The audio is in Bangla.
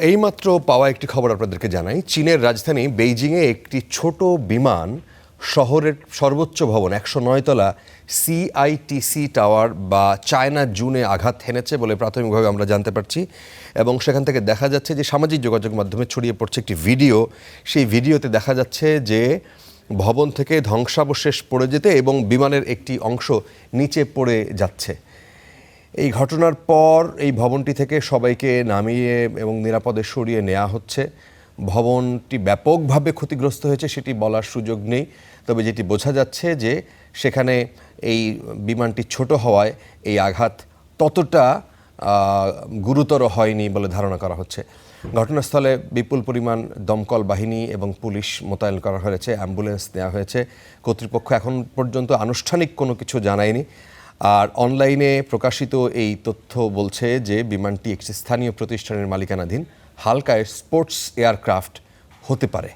এইমাত্র পাওয়া একটি খবর আপনাদেরকে জানাই। চীনের রাজধানী বেইজিংয়ে একটি ছোট বিমান শহরের সর্বোচ্চ ভবন ১০৯ তলা সিআইটিসি টাওয়ার বা চায়না জুনে আঘাত হেনেছে বলে প্রাথমিকভাবে আমরা জানতে পারছি। এবং সেখান থেকে দেখা যাচ্ছে যে সামাজিক যোগাযোগ মাধ্যমে ছড়িয়ে পড়ছে একটি ভিডিও। সেই ভিডিওতে দেখা যাচ্ছে যে ভবন থেকে ধ্বংসাবশেষ পড়ে যেতে এবং বিমানের একটি অংশ নিচে পড়ে যাচ্ছে। এই ঘটনার পর এই ভবনটি থেকে সবাইকে নামিয়ে এবং নিরাপদে সরিয়ে নেওয়া হচ্ছে। ভবনটি ব্যাপকভাবে ক্ষতিগ্রস্ত হয়েছে সেটি বলার সুযোগ নেই, তবে যেটি বোঝা যাচ্ছে যে সেখানে এই বিমানটি ছোট হওয়ায় এই আঘাত ততটা গুরুতর হয়নি বলে ধারণা করা হচ্ছে। ঘটনাস্থলে বিপুল পরিমাণ দমকল বাহিনী এবং পুলিশ মোতায়েন করা হয়েছে, অ্যাম্বুলেন্স নেওয়া হয়েছে। কর্তৃপক্ষ এখন পর্যন্ত আনুষ্ঠানিক কোনো কিছু জানায়নি। আর অনলাইনে প্রকাশিত এই তথ্য বলছে যে বিমানটি একটি স্থানীয় প্রতিষ্ঠানের মালিকানাধীন হালকা স্পোর্টস এয়ারক্রাফট হতে পারে।